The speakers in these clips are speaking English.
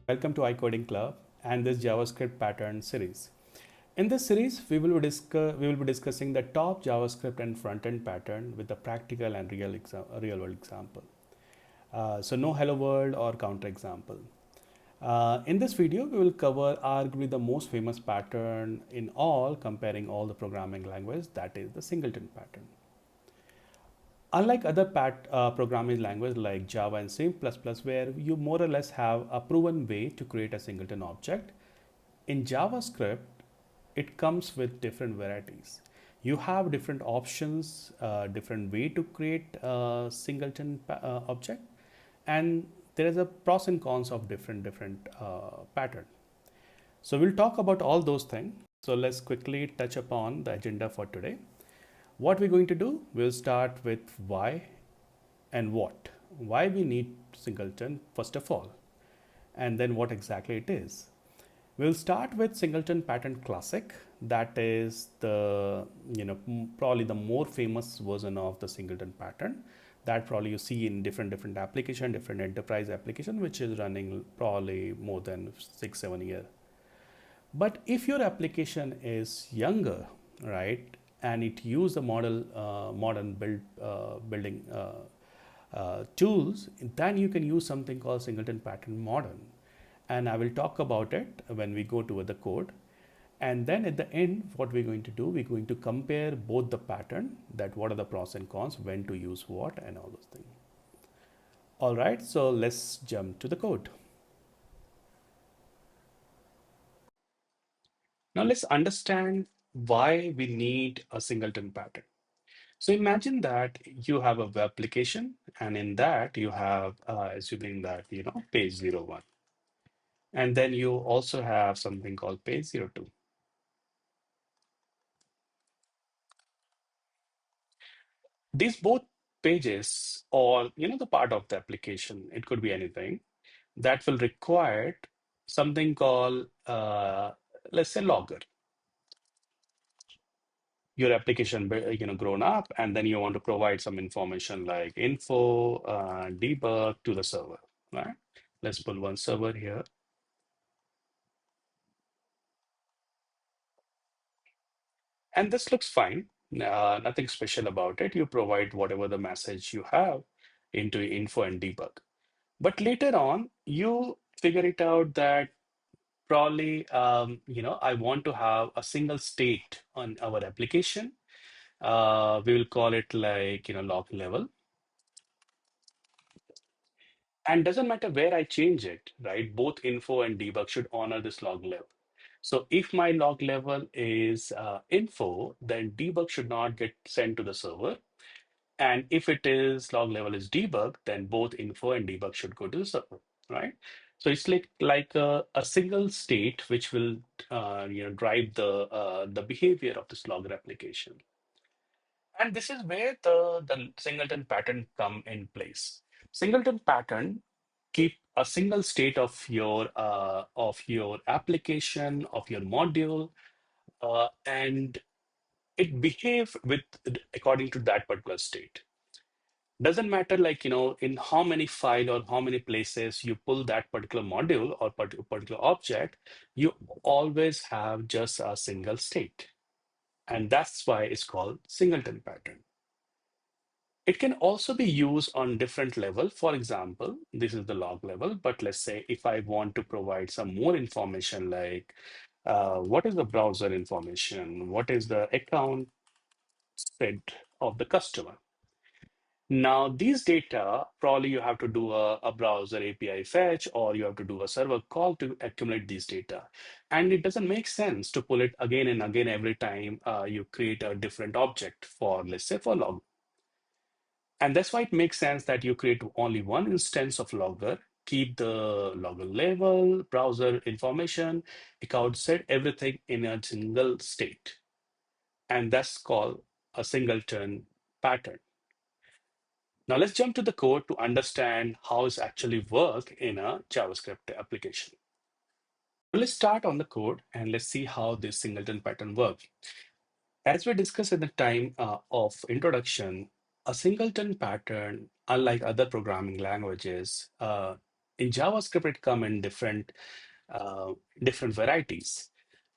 Welcome to iCoding Club and this JavaScript pattern series. In this series, we will be discussing the top JavaScript and front-end pattern with a practical and real-world example. So no hello world or counterexample. In this video, we will cover arguably the most famous pattern in all, comparing all the programming languages, that is the singleton pattern. Unlike other programming languages like Java and C++, where you more or less have a proven way to create a singleton object, in JavaScript, it comes with different varieties. You have different options, different way to create a singleton object, and there is a pros and cons of different pattern. So we'll talk about all those things. So let's quickly touch upon the agenda for today. What we're going to do, we'll start with why and what. Why we need singleton first of all, and then what exactly it is. We'll start with Singleton Pattern Classic. That is the probably the more famous version of the Singleton pattern that probably you see in different application, different enterprise application, which is running probably more than 6-7 years. But if your application is younger, right, and it use the modern building tools, then you can use something called Singleton Pattern Modern, and I will talk about it when we go to the code. And then at the end, what we're going to do, we're going to compare both the pattern, that what are the pros and cons, when to use what, and all those things. All right, so let's jump to the code. Now let's understand why we need a singleton pattern. So imagine that you have a web application, and in that you have, assuming that, page 01. And then you also have something called page 02. These both pages, or the part of the application, it could be anything that will require something called, let's say, logger. Your application grown up, and then you want to provide some information like info, debug to the server, right? Let's pull one server here. And this looks fine. Nothing special about it. You provide whatever the message you have into info and debug. But later on, you figure it out that probably, I want to have a single state on our application. We will call it like, log level. And doesn't matter where I change it, right? Both info and debug should honor this log level. So if my log level is info, then debug should not get sent to the server. And if it is log level is debug, then both info and debug should go to the server, right? So it's like a single state which will drive the behavior of this logger application. And this is where the singleton pattern come in place. Singleton pattern keep a single state of your application, of your module, and it behave with according to that particular state. Doesn't matter, like, in how many file or how many places you pull that particular module or particular object, you always have just a single state. And that's why it's called singleton pattern. It can also be used on different level. For example, this is the log level, but let's say if I want to provide some more information, like what is the browser information, what is the account spread of the customer. Now, these data, probably you have to do a browser API fetch, or you have to do a server call to accumulate these data. And it doesn't make sense to pull it again and again every time you create a different object for, let's say, for log. And that's why it makes sense that you create only one instance of logger, keep the logger level, browser information, account set, everything in a single state. And that's called a singleton pattern. Now let's jump to the code to understand how it's actually work in a JavaScript application. Let's start on the code and let's see how this singleton pattern works. As we discussed at the time of introduction, a singleton pattern, unlike other programming languages, In JavaScript, it come in uh, different varieties.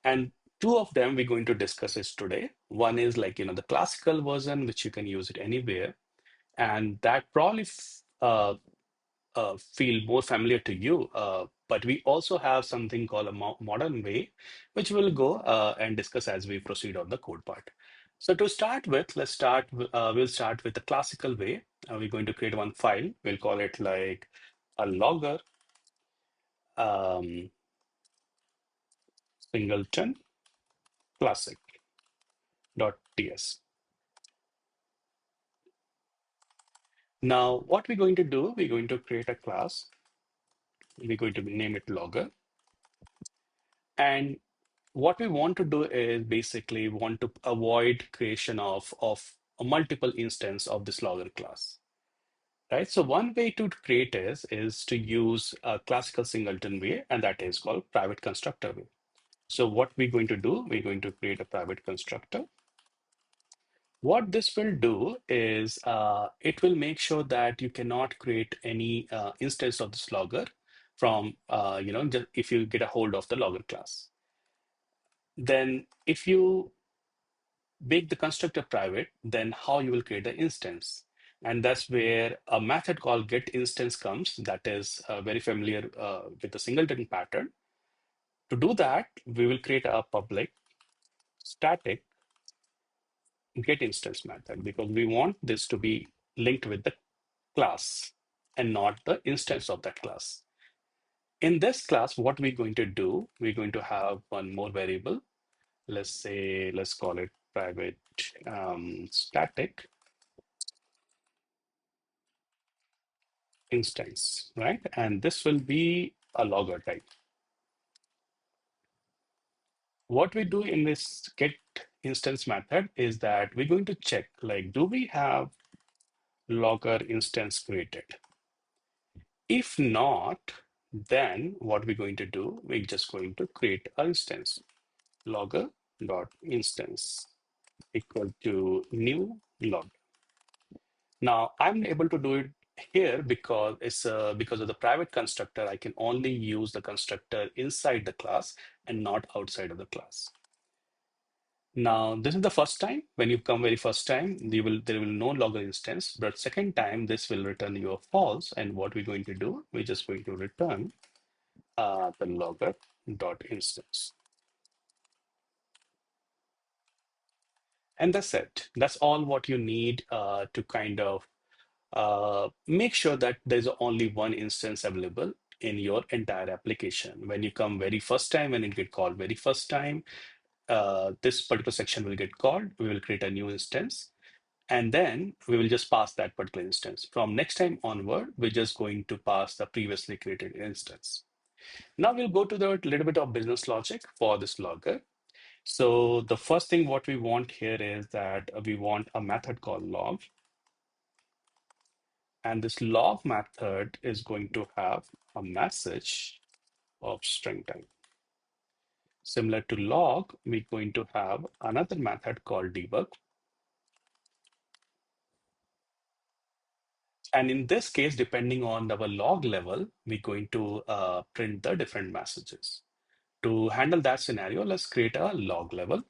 And two of them we're going to discuss is today. One is like, the classical version, which you can use it anywhere. And that probably feel more familiar to you. But we also have something called a modern way, which we'll go and discuss as we proceed on the code part. So to start with, we'll start with the classical way. We're going to create one file. We'll call it like a logger um, Singleton classic.ts. Now, what we're going to do, we're going to create a class. We're going to name it logger. And what we want to do is basically want to avoid creation of a multiple instance of this logger class, right? So one way to create is to use a classical singleton way, and that is called private constructor way. So what we're going to do, we're going to create a private constructor. What this will do is it will make sure that you cannot create any instance of this logger from, just if you get a hold of the logger class. Then if you make the constructor private, then how you will create the instance. And that's where a method called getInstance comes, that is very familiar with the singleton pattern. To do that, we will create a public static getInstance method because we want this to be linked with the class and not the instance of that class. In this class, what we're going to do, we're going to have one more variable. Let's call it private static instance, right? And this will be a logger type. What we do in this get instance method is that we're going to check, like, do we have logger instance created? If not, then what we're going to do, we're just going to create an instance, logger dot instance equal to new log. Now I'm able to do it here because it's because of the private constructor. I can only use the constructor inside the class and not outside of the class. Now this is the first time. When you come very first time, there will no logger instance. But second time, this will return you a false. And what we're going to do, we're just going to return the logger dot instance. And that's it. That's all what you need to kind of make sure that there's only one instance available in your entire application. When you come very first time, when it get called very first time, this particular section will get called. We will create a new instance, and then we will just pass that particular instance. From next time onward, we're just going to pass the previously created instance. Now we'll go to the little bit of business logic for this logger. So the first thing what we want here is that we want a method called log. And this log method is going to have a message of string type. Similar to log, we're going to have another method called debug. And in this case, depending on our log level, we're going to print the different messages. To handle that scenario, let's create a log level.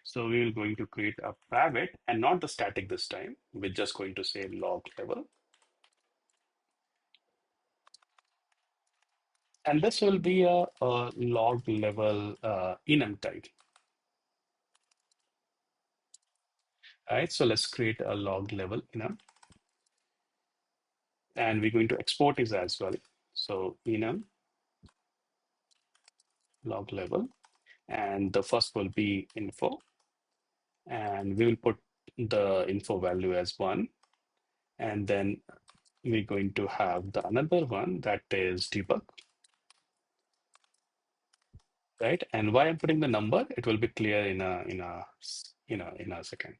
So we're going to create a private and not the static this time. We're just going to say log level. And this will be a log level enum type. All right, so let's create a log level enum. And we're going to export it as well. So enum log level. And the first will be info. And we will put the info value as 1. And then we're going to have the another one that is debug. Right. And why I'm putting the number, it will be clear in a second.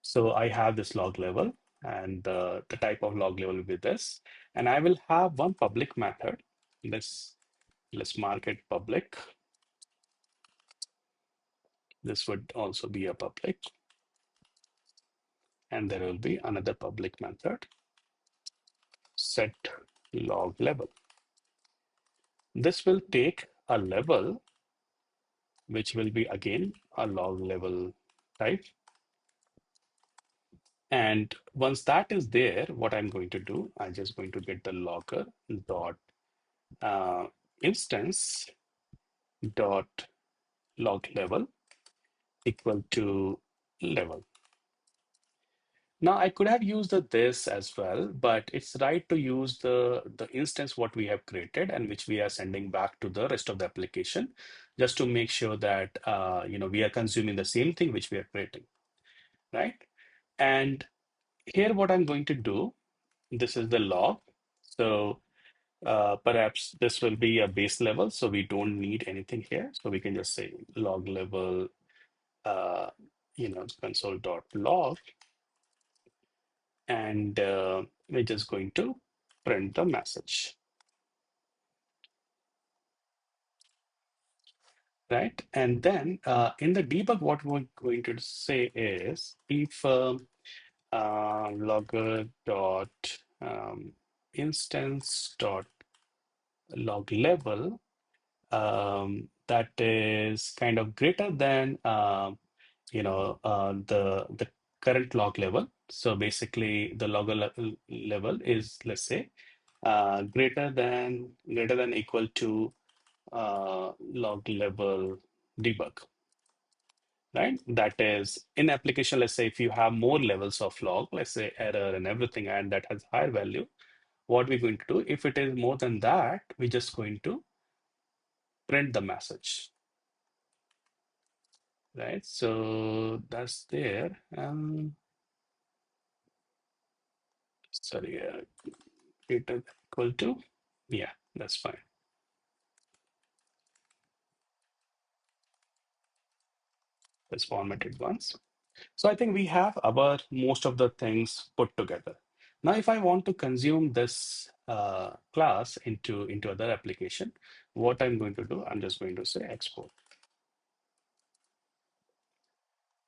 So I have this log level, and the type of log level will be this. And I will have one public method. Let's mark it public. This would also be a public. And there will be another public method, set log level. This will take a level, which will be again a log level type. And once that is there, what I'm going to do, I'm just going to get the logger dot instance dot log level equal to level. Now I could have used the this as well, but it's right to use the instance what we have created and which we are sending back to the rest of the application, just to make sure that we are consuming the same thing which we are creating, right? And here what I'm going to do, this is the log. So perhaps this will be a base level, so we don't need anything here. So we can just say log level, uh, console.log, and we're just going to print the message, right? And then in the debug, what we're going to say is if logger dot instance dot log level that is kind of greater than the current log level. So basically, the logger level is, let's say, greater than equal to log level debug, right? That is in application. Let's say if you have more levels of log, let's say error and everything, and that has higher value, what we're going to do, if it is more than that, we're just going to print the message, right? So that's there. Sorry, greater equal to, yeah, that's fine. Let's format it once. So I think we have our most of the things put together. Now, if I want to consume this class into other application, what I'm going to do, I'm just going to say export.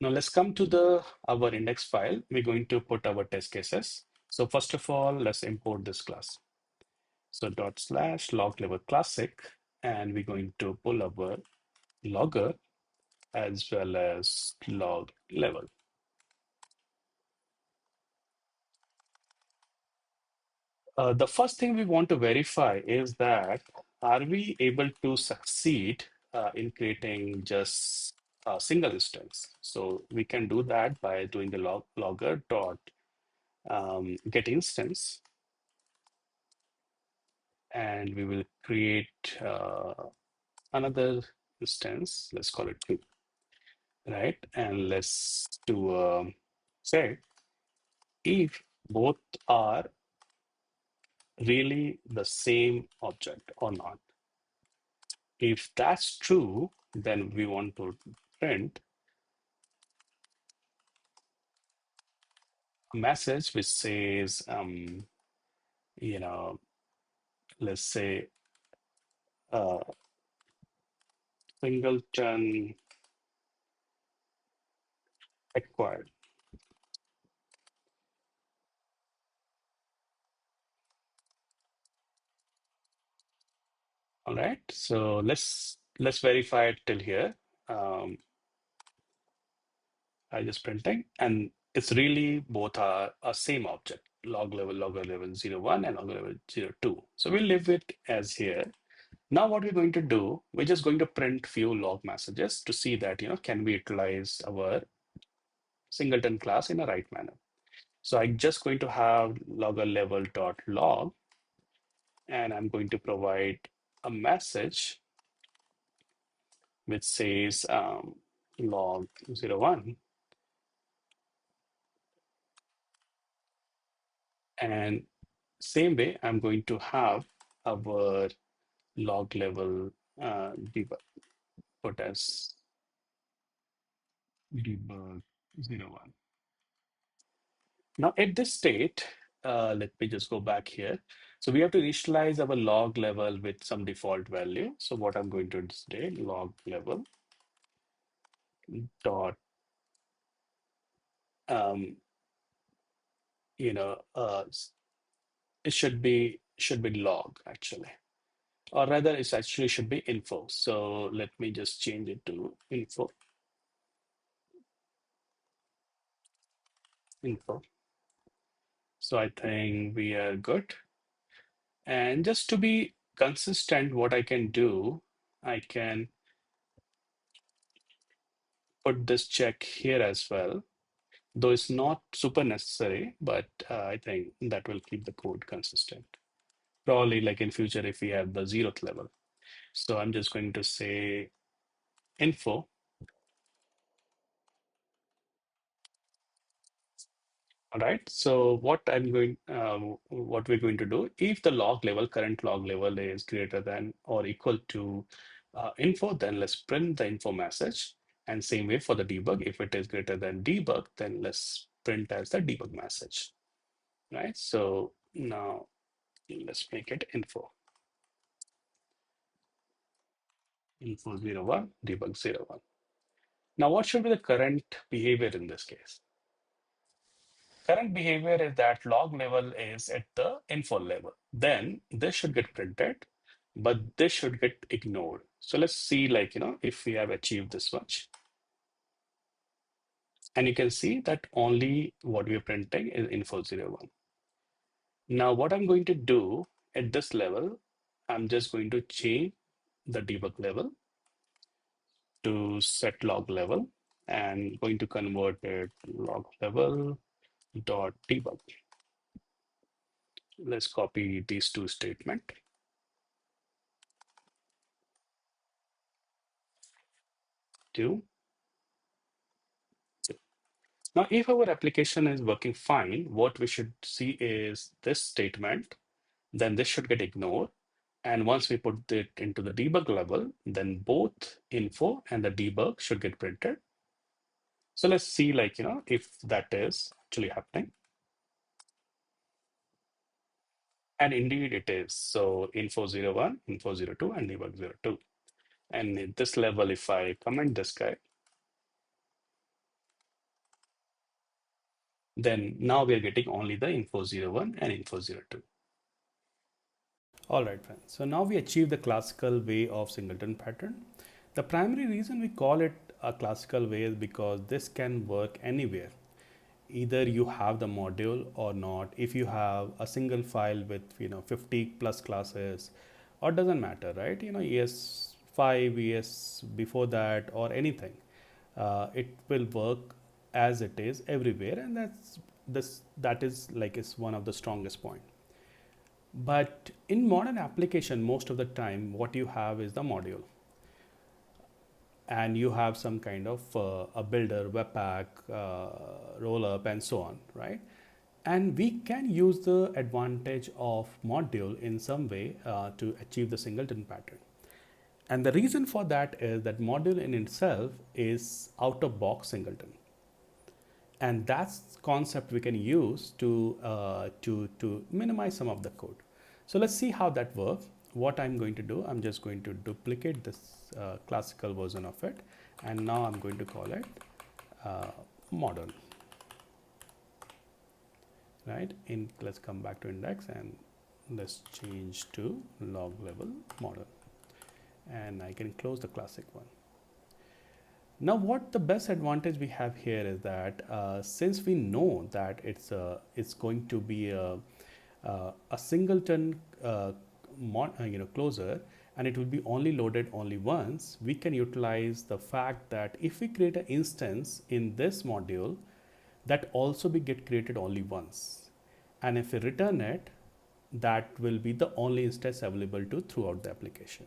Now let's come to the our index file. We're going to put our test cases. So first of all, let's import this class. So dot slash log level classic, and we're going to pull our logger as well as log level. The first thing we want to verify is that are we able to succeed in creating just a single instance? So we can do that by doing the logger dot get instance, and we will create another instance. Let's call it two, right? And let's do say if both are really the same object or not. If that's true, then we want to print a message which says, you know, let's say Singleton acquired. All right. So let's verify it till here. I just printing, and it's really both are a same object, logger level 01 and logger level 02. So we'll leave it as here. Now what we're going to do, we're just going to print few log messages to see that, can we utilize our singleton class in a right manner. So I'm just going to have logger level dot log, and I'm going to provide a message which says log 01. And same way, I'm going to have our log level debug put as debug 01. Now at this state, let me just go back here. So we have to initialize our log level with some default value. So what I'm going to do today, log level dot, um, you know, uh, it should be log actually. or rather it's actually should be info. So let me just change it to info. So I think we are good. And just to be consistent, what I can do, I can put this check here as well, though it's not super necessary, but I think that will keep the code consistent. Probably like in future if we have the 0th level. So I'm just going to say info. All right. So what we're going to do, if the log level, current log level is greater than or equal to info, then let's print the info message. And same way for the debug, if it is greater than debug, then let's print as the debug message, right? So now let's make it info 01, debug 01. Now, what should be the current behavior in this case? Current behavior is that log level is at the info level. Then this should get printed, but this should get ignored. So let's see, like, if we have achieved this much. And you can see that only what we are printing is info 01. Now, what I'm going to do at this level, I'm just going to change the debug level to set log level and going to convert it log level dot debug. Let's copy these two statements. Do. Now, if our application is working fine, what we should see is this statement, then this should get ignored. And once we put it into the debug level, then both info and the debug should get printed. So let's see, like, if that is actually happening. And indeed it is. So info 01, info 02, and debug 02. And at this level, if I comment this guy, then now we are getting only the info 01 and info 02. All right, friends. So now we achieve the classical way of singleton pattern. The primary reason we call it a classical way is because this can work anywhere. Either you have the module or not. If you have a single file with 50 plus classes, or doesn't matter, right? ES5, ES before that, or anything, it will work as it is everywhere, and that is like is one of the strongest point. But in modern application, most of the time, what you have is the module, and you have some kind of a builder, webpack, rollup, and so on, right? And we can use the advantage of module in some way to achieve the singleton pattern. And the reason for that is that module in itself is out of box singleton, and that's concept we can use to minimize some of the code. So let's see how that works. What I'm going to do, I'm just going to duplicate this classical version of it, and now I'm going to call it modern, right? Let's come back to index and let's change to log level modern, and I can close the classic one. Now, what the best advantage we have here is that since we know that it's going to be a singleton closer, and it will be only loaded only once, we can utilize the fact that if we create an instance in this module, that also be get created only once, and if we return it, that will be the only instance available to throughout the application.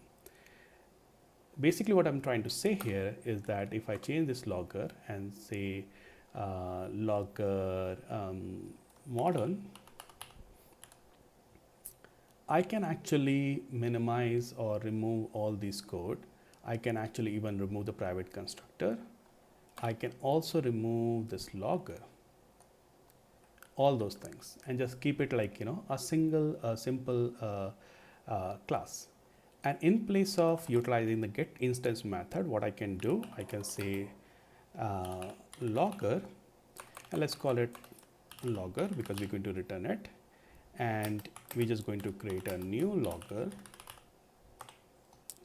Basically, what I'm trying to say here is that if I change this logger and say logger modern, I can actually minimize or remove all this code. I can actually even remove the private constructor. I can also remove this logger, all those things, and just keep it like a single simple class. And in place of utilizing the get instance method, what I can do, I can say logger, and let's call it logger because we're going to return it, and we're just going to create a new logger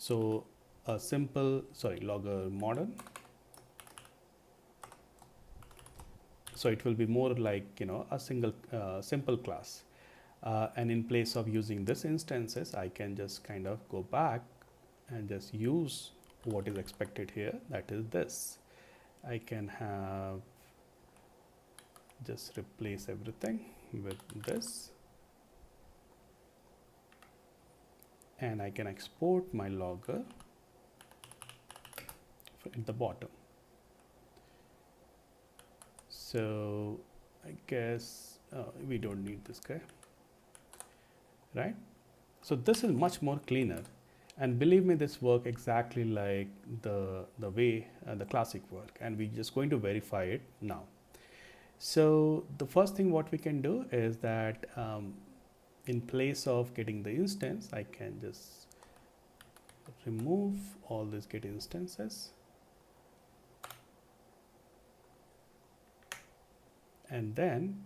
So a simple, logger modern. So it will be more like, a single simple class. And in place of using this instances, I can just kind of go back and just use what is expected here. That is this. I can have just replace everything with this, and I can export my logger at the bottom. So I guess we don't need this guy, right? So this is much more cleaner, and believe me, this work exactly like the way the classic work, and we're just going to verify it now. So the first thing what we can do is that in place of getting the instance, I can just remove all these get instances, and then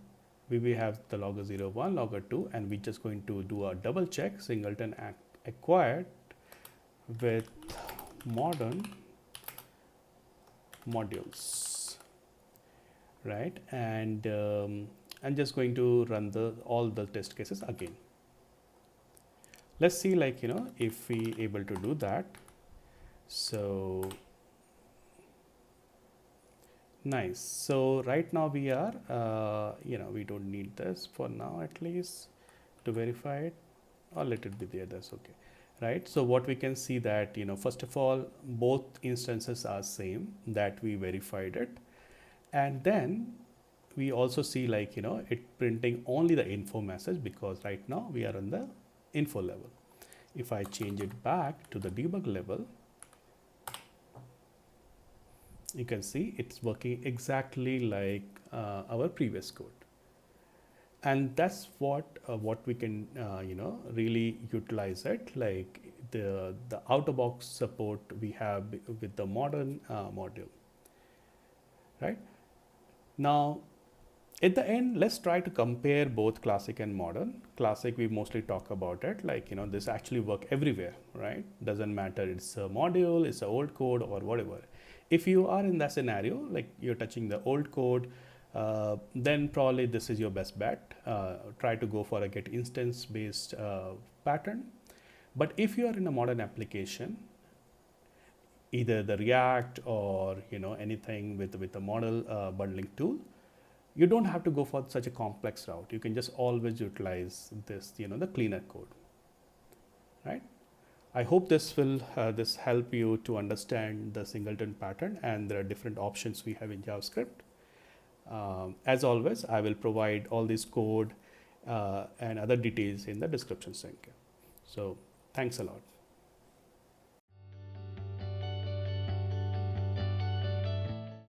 we will have the logger 01, logger 2, and we're just going to do a double check. Singleton acquired with modern modules, right? And I'm just going to run all the test cases again. Let's see, like, if we able to do that. So nice. So right now we are, we don't need this for now, at least to verify it, or let it be there. That's okay, right? So what we can see that, first of all, both instances are same, that we verified it. And then we also see, like, it printing only the info message, because right now we are on the info level. If I change it back to the debug level, you can see it's working exactly like our previous code. And that's what we can really utilize it, like the out of box support we have with the modern module, right? Now at the end, let's try to compare both classic and modern. Classic, we mostly talk about it, like, this actually work everywhere, right? Doesn't matter it's a module, it's a old code, or whatever. If you are in that scenario, like you're touching the old code, then probably this is your best bet. Try to go for a get instance based pattern. But if you are in a modern application, either the React or anything with the model bundling tool, you don't have to go for such a complex route. You can just always utilize this, the cleaner code, right? I hope this will this help you to understand the singleton pattern, and there are different options we have in JavaScript. As always, I will provide all this code and other details in the description link. So thanks a lot.